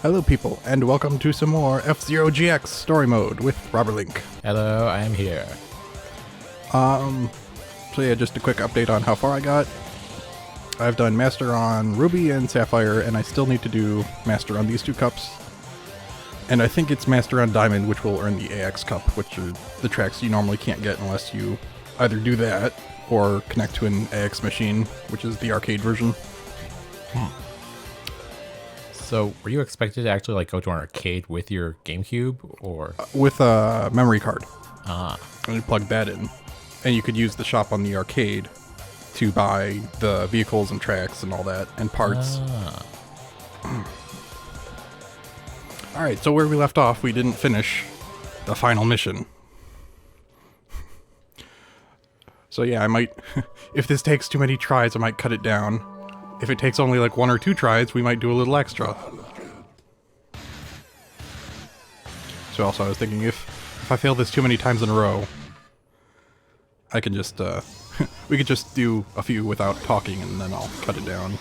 Hello people, and welcome to some more F-Zero GX story mode with Roberlink. Hello, I am here. So yeah, just a quick update on how far I got. I've done Master on Ruby and Sapphire, and I still need to do Master on these two cups. And I think it's Master on Diamond, which will earn the AX Cup, which are the tracks you normally can't get unless you either do that or connect to an AX machine, which is the arcade version. So, were you expected to actually go to an arcade with your GameCube, or? With a memory card. Ah. And you plug that in. And you could use the shop on the arcade to buy the vehicles and tracks and all that, and parts. Alright, so where we left off, we didn't finish the final mission. So yeah, I might, if this takes too many tries, I might cut it down. If it takes only one or two tries, we might do a little extra. So also I was thinking, if I fail this too many times in a row, I can just, we could just do a few without talking and then I'll cut it down.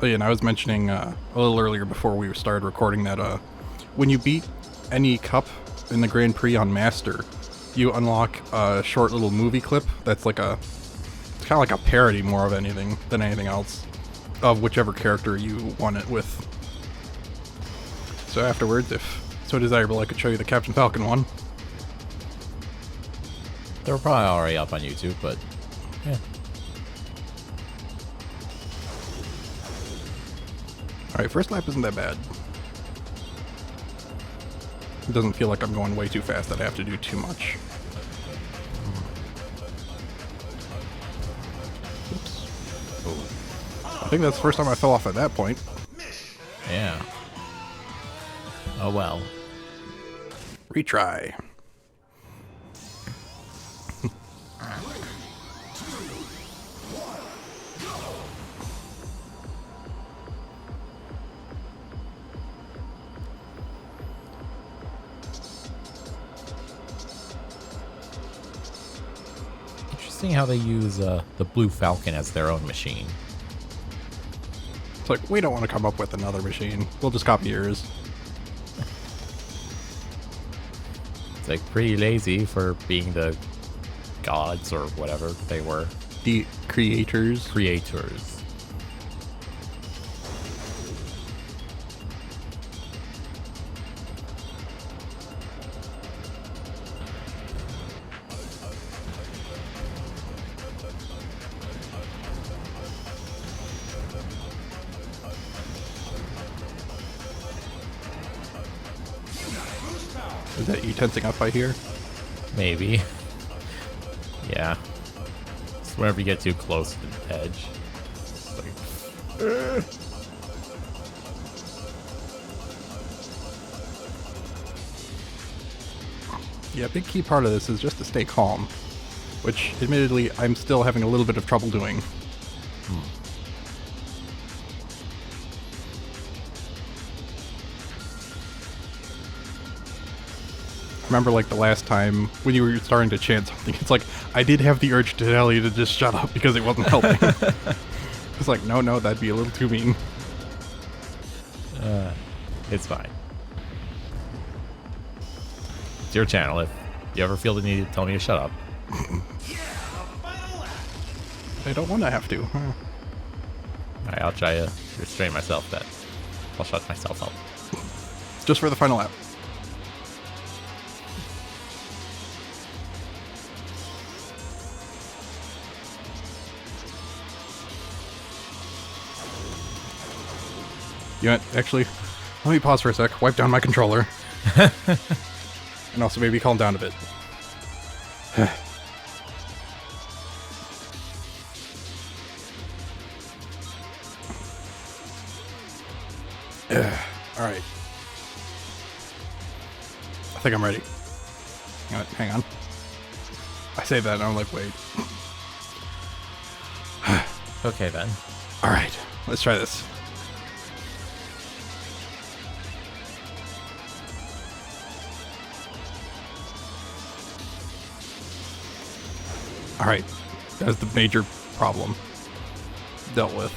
Oh yeah, and I was mentioning a little earlier before we started recording that when you beat any cup in the Grand Prix on Master, you unlock a short little movie clip that's it's kind of like a parody more of anything than anything else of whichever character you won it with. So afterwards, if so desirable, I could show you the Captain Falcon one. They're probably already up on YouTube, but yeah. Alright, first lap isn't that bad. It doesn't feel like I'm going way too fast that I have to do too much. Oops. Oh. I think that's the first time I fell off at that point. Yeah. Oh well. Retry. Interesting how they use the Blue Falcon as their own machine. It's like, we don't want to come up with another machine. We'll just copy yours. It's pretty lazy for being the gods or whatever they were. The creators. Creators. Is that you tensing up, I hear? Maybe. Yeah. It's whenever you get too close to the edge. It's Yeah, a big key part of this is just to stay calm, which admittedly I'm still having a little bit of trouble doing. Remember the last time when you were starting to chant something, it's like, I did have the urge to tell you to just shut up because it wasn't helping. It's like, no, that'd be a little too mean. It's fine. It's your channel. If you ever feel the need to tell me to shut up. I don't want to have to. Alright, I'll try to restrain myself then. I'll shut myself up. Just for the final lap. You know what, actually, let me pause for a sec, wipe down my controller. And also maybe calm down a bit. Alright. I think I'm ready. Hang on. I say that and I'm like, wait. Okay then. Alright, let's try this. Alright, that's the major problem dealt with.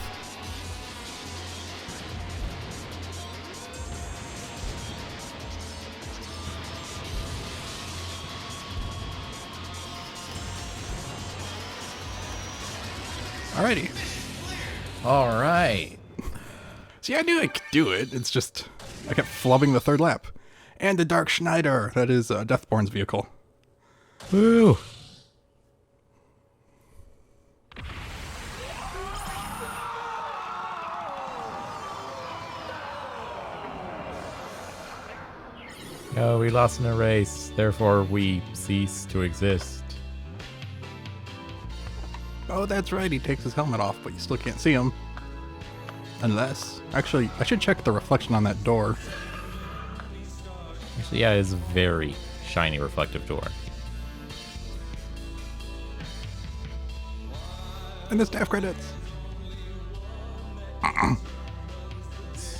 Alrighty. All right. See, I knew I could do it. It's just I kept flubbing the third lap. And the Dark Schneider. That is Deathborn's vehicle. Woo! Oh, we lost in a race, therefore we cease to exist. Oh, that's right. He takes his helmet off, but you still can't see him. Unless... Actually, I should check the reflection on that door. Actually, yeah, it's a very shiny reflective door. And the staff credits.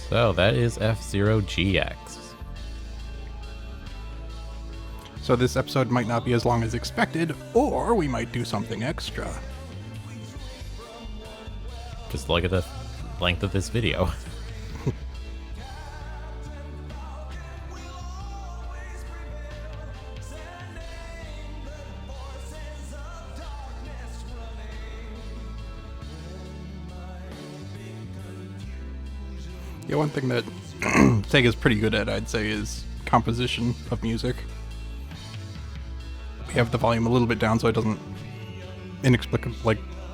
So, that is F-Zero GX. So this episode might not be as long as expected, or we might do something extra. Just look at the length of this video. Yeah, one thing that Sega's pretty good at, I'd say, is composition of music. We have the volume a little bit down so it doesn't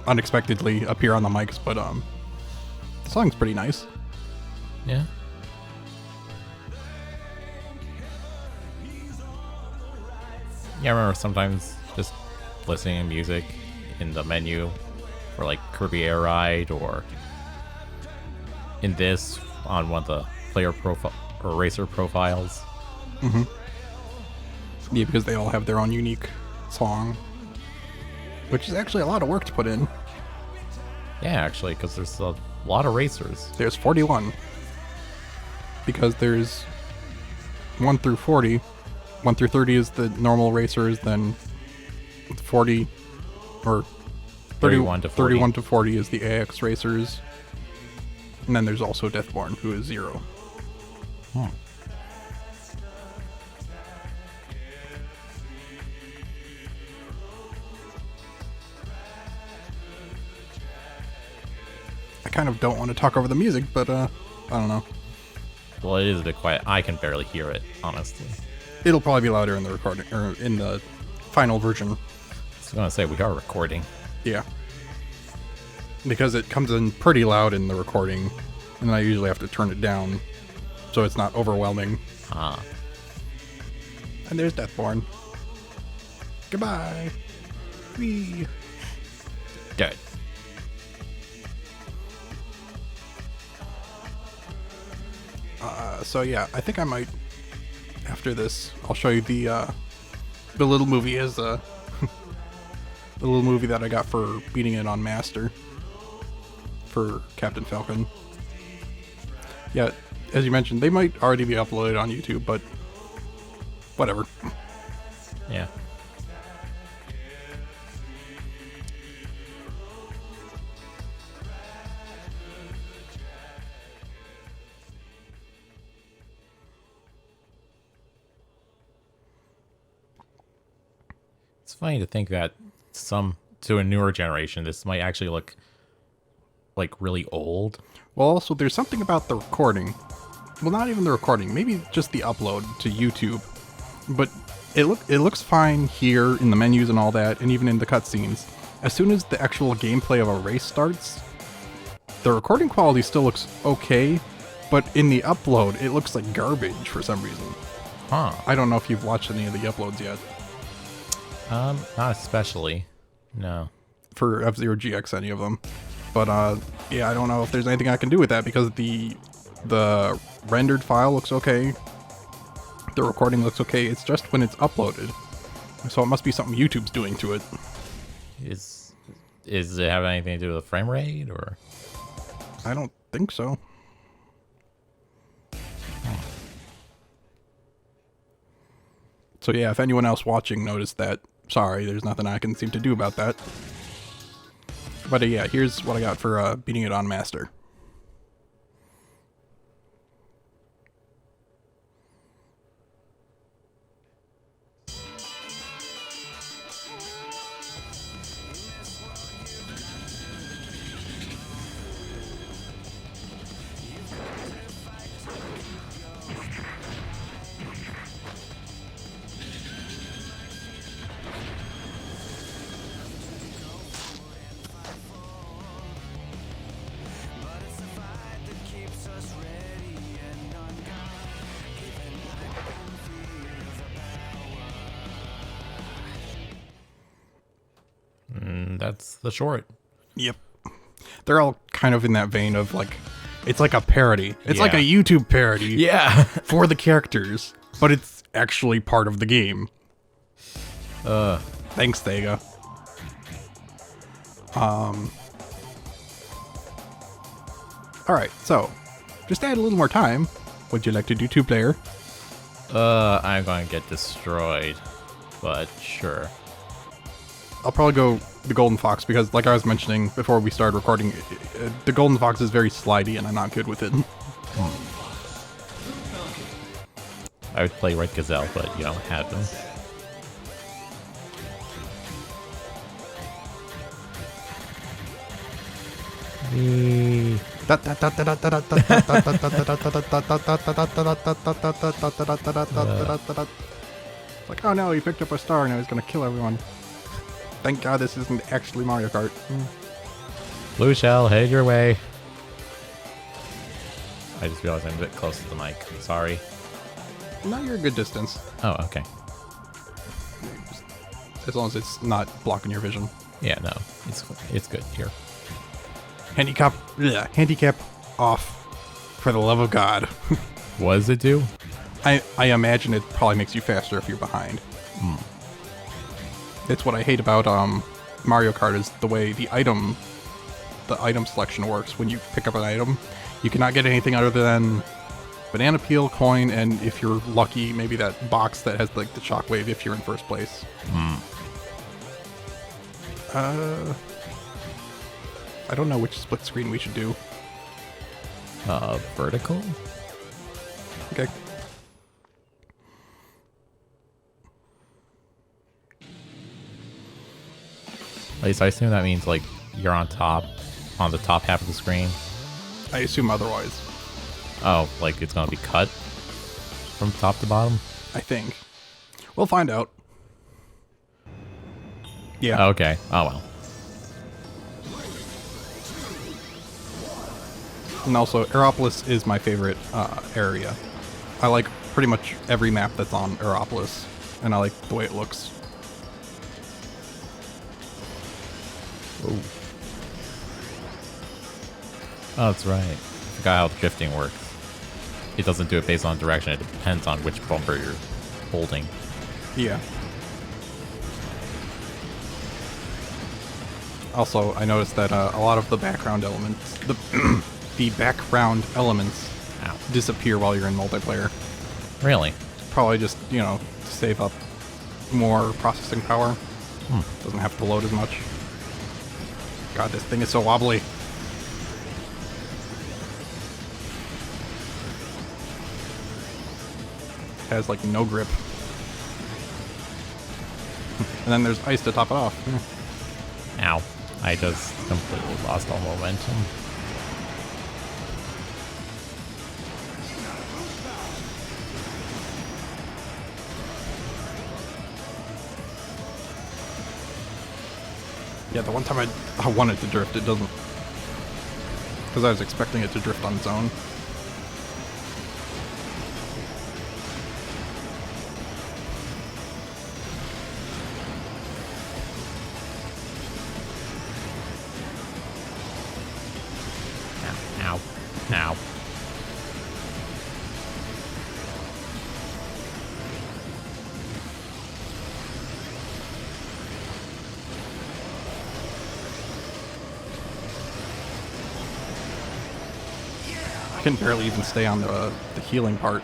unexpectedly appear on the mics, but the song's pretty nice. Yeah. Yeah, I remember sometimes just listening to music in the menu for like Kirby Air Ride, or in this on one of the player profile or racer profiles. Mm-hmm. Yeah, because they all have their own unique song, which is actually a lot of work to put in. Yeah, actually, because there's a lot of racers. There's 41. Because there's 1 through 40. 1 through 30 is the normal racers, then 40 or 31 to 40. 31 to 40 is the AX racers. And then there's also Deathborn, who is 0. I kind of don't want to talk over the music, but I don't know. Well, it is a bit quiet. I can barely hear it, honestly. It'll probably be louder in the recording, or in the final version. I was going to say, we are recording. Yeah. Because it comes in pretty loud in the recording, and I usually have to turn it down so it's not overwhelming. Ah. And there's Deathborn. Goodbye. Whee. Good. So yeah, I think I might, after this, I'll show you the little movie as the little movie that I got for beating it on Master for Captain Falcon. Yeah, as you mentioned, they might already be uploaded on YouTube, but whatever. Yeah. It's funny to think that to a newer generation, this might actually look like really old. Well, also, there's something about the recording. Well, not even the recording, maybe just the upload to YouTube. But it looks fine here in the menus and all that, and even in the cutscenes. As soon as the actual gameplay of a race starts, the recording quality still looks okay, but in the upload, it looks like garbage for some reason. Huh. I don't know if you've watched any of the uploads yet. Not especially. No. For F-Zero GX, any of them. But, yeah, I don't know if there's anything I can do with that, because the rendered file looks okay. The recording looks okay. It's just when it's uploaded. So it must be something YouTube's doing to it. Does it have anything to do with the frame rate, or? I don't think so. So yeah, if anyone else watching noticed that, sorry, there's nothing I can seem to do about that. But yeah, here's what I got for beating it on Master. that's the short. Yep. They're all kind of in that vein of like, it's like a parody. It's like a Yeah. YouTube parody. Yeah. For the characters, but it's actually part of the game. Thanks, Thega. Alright, so, just add a little more time. Would you like to do 2-player? I'm going to get destroyed, but sure. I'll probably go the Golden Fox because, like I was mentioning before we started recording, the Golden Fox is very slidey and I'm not good with it. I would play Red Gazelle, but you don't have them. Like, oh no, he picked up a star and now he's gonna kill everyone. Thank God this isn't actually Mario Kart. Blue shell, head your way. I just realized I'm a bit close to the mic. Sorry. No, you're a good distance. Oh, okay. As long as it's not blocking your vision. Yeah, no, it's good here. Handicap off. For the love of God. What does it do? I imagine it probably makes you faster if you're behind. It's what I hate about Mario Kart is the way the item selection works. When you pick up an item, you cannot get anything other than banana peel, coin, and if you're lucky, maybe that box that has like the shockwave if you're in first place. I don't know which split screen we should do. Vertical? Okay. At least I assume that means like you're on the top half of the screen. I assume otherwise. Oh, like it's gonna be cut from top to bottom? I think. We'll find out. Yeah. Okay. Oh well. And also, Aeropolis is my favorite area. I like pretty much every map that's on Aeropolis, and I like the way it looks. Ooh. Oh, that's right. I forgot how drifting works. It doesn't do it based on direction. It depends on which bumper you're holding. Yeah. Also, I noticed that a lot of the background elements, the background elements Ow. disappear while you're in multiplayer. Really? Probably just, to save up more processing power. Doesn't have to load as much. God, this thing is so wobbly. Has like no grip. And then there's ice to top it off. Ow. I just completely lost all momentum. Yeah, the one time I wanted to drift, it doesn't. Because I was expecting it to drift on its own. Ow. Ow. I can barely even stay on the healing part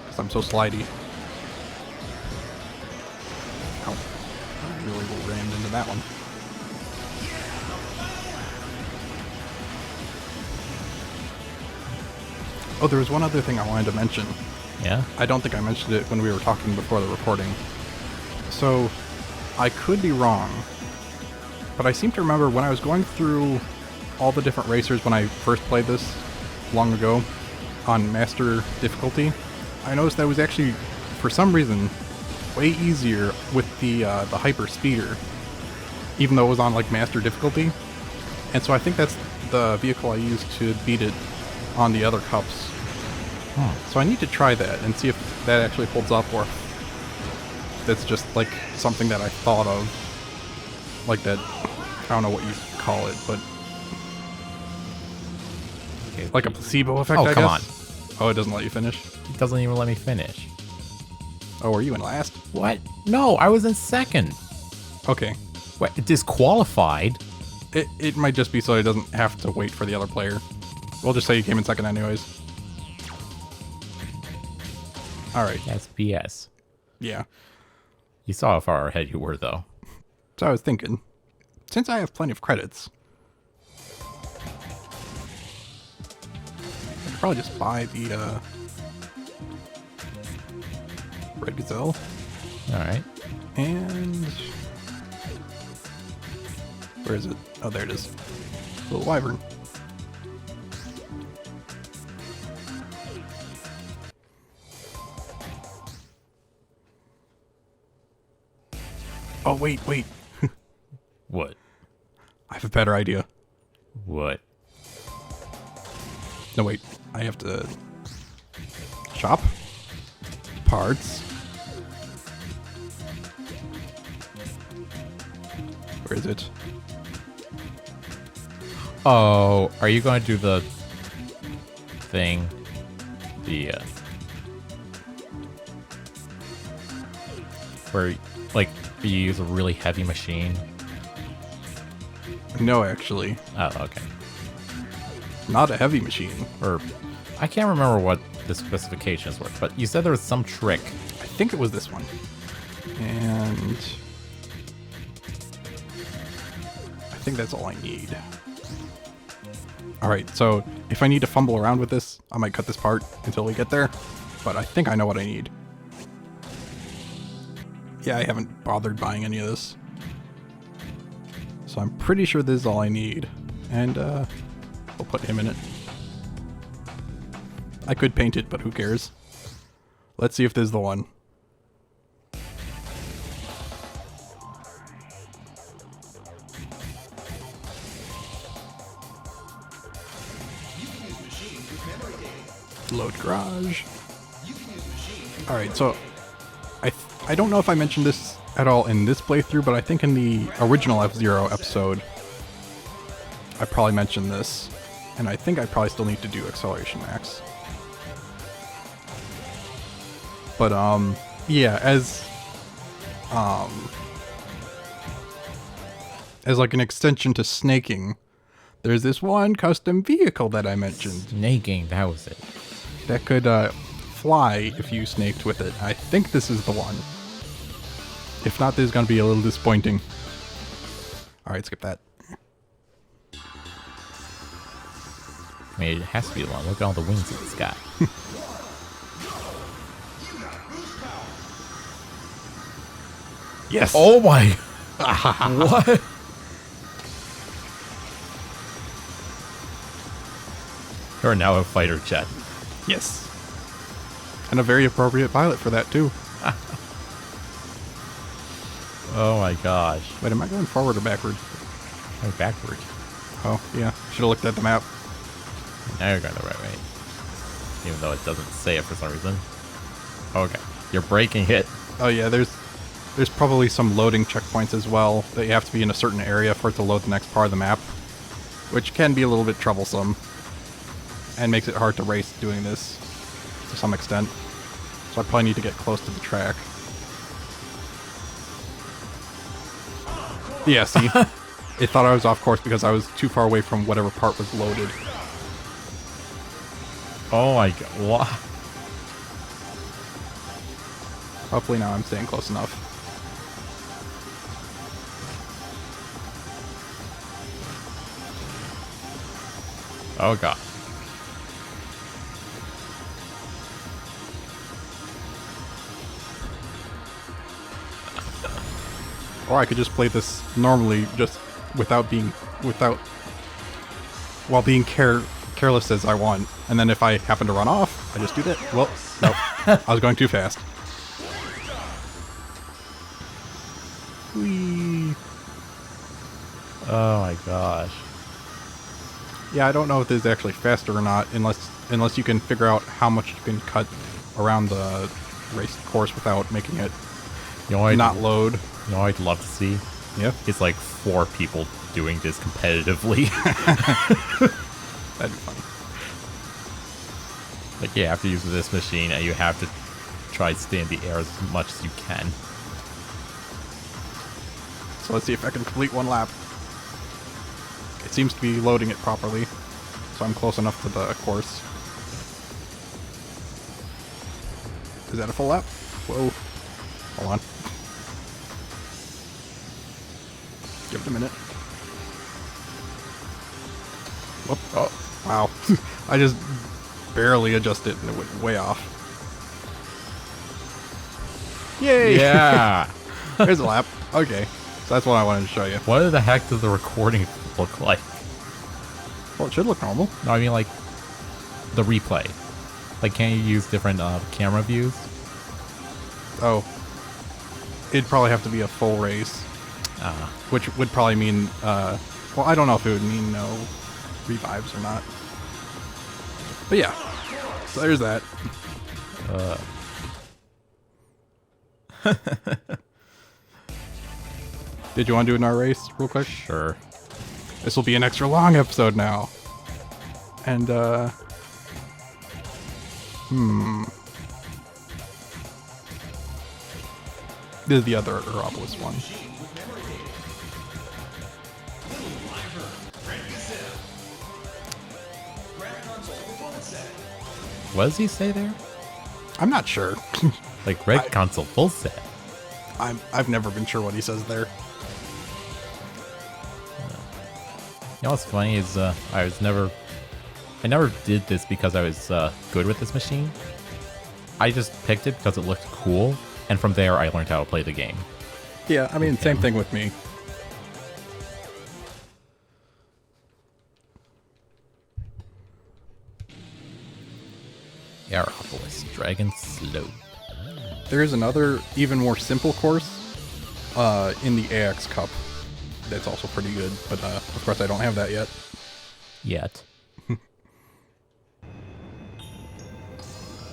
because I'm so slidey. Ow. I really rammed into that one. Oh, there was one other thing I wanted to mention. Yeah? I don't think I mentioned it when we were talking before the recording. So, I could be wrong, but I seem to remember when I was going through all the different racers when I first played this long ago on Master difficulty, I noticed that it was actually, for some reason, way easier with the Hyper Speeder, even though it was on like Master difficulty. And so I think that's the vehicle I used to beat it on the other cups. So I need to try that and see if that actually holds up, or if that's just like something that I thought of, like that I don't know what you call it, but Okay. like a placebo effect, Oh, I come guess. Oh, it doesn't let you finish? It doesn't even let me finish. Oh, were you in last? What? No, I was in second. Okay. What? Disqualified? It might just be so it doesn't have to wait for the other player. We'll just say you came in second anyways. Alright. That's BS. Yeah. You saw how far ahead you were, though. So I was thinking, since I have plenty of credits, I could probably just buy the Red Gazelle. Alright. And where is it? Oh, there it is. Little wyvern. Oh, wait. What? I have a better idea. What? No, wait. I have to shop parts. Where is it? Oh, are you going to do the thing? The, where, like, you use a really heavy machine? No, actually. Oh, okay. Not a heavy machine. Or, I can't remember what the specifications were, but you said there was some trick. I think it was this one. And I think that's all I need. Alright, so if I need to fumble around with this, I might cut this part until we get there. But I think I know what I need. Yeah, I haven't bothered buying any of this. So I'm pretty sure this is all I need. And we'll put him in it. I could paint it, but who cares? Let's see if this is the one. Load garage. Alright, so I don't know if I mentioned this at all in this playthrough, but I think in the original F-Zero episode I probably mentioned this, and I think I probably still need to do acceleration max. But yeah, as like an extension to snaking, there's this one custom vehicle that I mentioned Snaking, that was it. that could fly if you snaked with it. I think this is the one. If not, this is going to be a little disappointing. Alright, skip that. I mean, it has to be the one. Look at all the wings it's got. Yes! Oh my! What? You're now a fighter jet. Yes! And a very appropriate pilot for that, too. Oh my gosh. Wait, am I going forward or backward? Going backward. Oh, yeah. Should have looked at the map. Now you're going the right way. Even though it doesn't say it for some reason. Okay. You're breaking it. Oh, yeah, there's probably some loading checkpoints as well that you have to be in a certain area for it to load the next part of the map, which can be a little bit troublesome and makes it hard to race doing this to some extent. So I probably need to get close to the track. Yeah, see? It thought I was off course because I was too far away from whatever part was loaded. Oh my god. What? Hopefully now I'm staying close enough. Oh god. Or I could just play this normally, just while being careless as I want. And then if I happen to run off, I just do that. Well, nope. I was going too fast. Whee. Oh my gosh. Yeah, I don't know if this is actually faster or not, unless you can figure out how much you can cut around the race course without making it You know what not load. You know what I'd love to see? Yeah. It's like 4 people doing this competitively. That'd be fun. Like, you have to use this machine, and you have to try to stay in the air as much as you can. So let's see if I can complete one lap. It seems to be loading it properly, so I'm close enough to the course. Is that a full lap? Whoa. Hold on. Give it a minute. Whoop. Oh, wow. I just barely adjusted and it went way off. Yay! Yeah! There's a lap. Okay. So that's what I wanted to show you. What the heck does the recording look like? Well, it should look normal. No, I mean, like, the replay. Like, can't you use different camera views? Oh. It'd probably have to be a full race. Which would probably mean, well, I don't know if it would mean no revives or not. But yeah. So there's that. Did you want to do another race real quick? Sure. This will be an extra long episode now. And, This is the other Roberlink one. What does he say there? I'm not sure. Like, red console full set. I've never been sure what he says there. You know what's funny is I never did this because I was good with this machine. I just picked it because it looked cool, and from there I learned how to play the game. Yeah, I mean, same thing with me. Aeropolis, Dragon Slope. There is another, even more simple course in the AX Cup that's also pretty good, but of course I don't have that yet. Yet.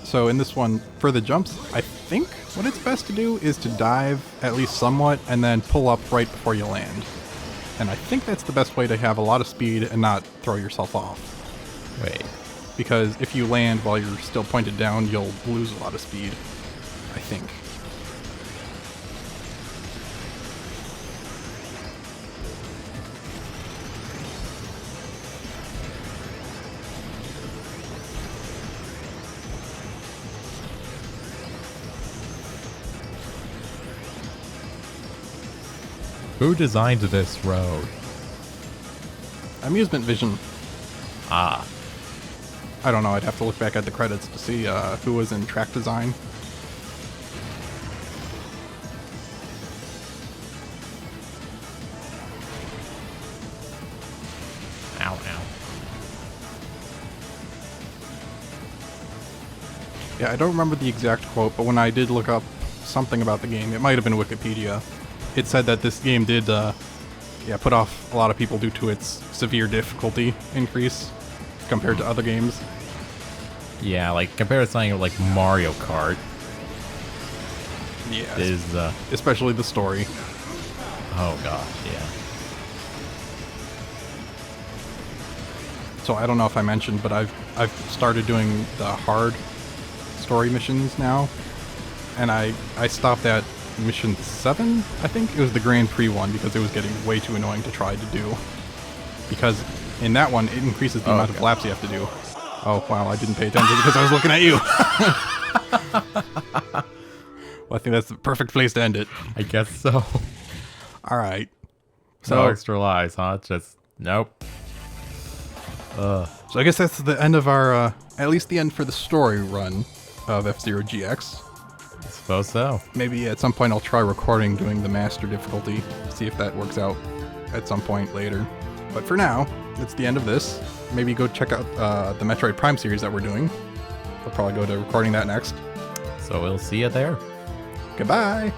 So in this one, for the jumps, I think what it's best to do is to dive at least somewhat and then pull up right before you land. And I think that's the best way to have a lot of speed and not throw yourself off. Wait. Because if you land while you're still pointed down, you'll lose a lot of speed, I think. Who designed this road? Amusement Vision. Ah. I don't know, I'd have to look back at the credits to see who was in track design. Ow, ow. Yeah, I don't remember the exact quote, but when I did look up something about the game, it might have been Wikipedia, it said that this game did put off a lot of people due to its severe difficulty increase compared to other games. Yeah, like, compared to something like Mario Kart. Yeah. Is, especially the story. oh gosh, yeah. So I don't know if I mentioned, but I've started doing the hard story missions now. And I stopped at mission 7, I think? It was the Grand Prix one, because it was getting way too annoying to try to do. Because in that one, it increases the amount of laps you have to do. Oh, wow, I didn't pay attention because I was looking at you. Well, I think that's the perfect place to end it. I guess so. Alright. So, no extra lies, huh? Just, nope. So I guess that's the end of our, at least the end for the story run of F-Zero GX. I suppose so. Maybe at some point I'll try recording doing the master difficulty, see if that works out at some point later. But for now, it's the end of this. Maybe go check out the Metroid Prime series that we're doing. We'll probably go to recording that next. So we'll see you there. Goodbye!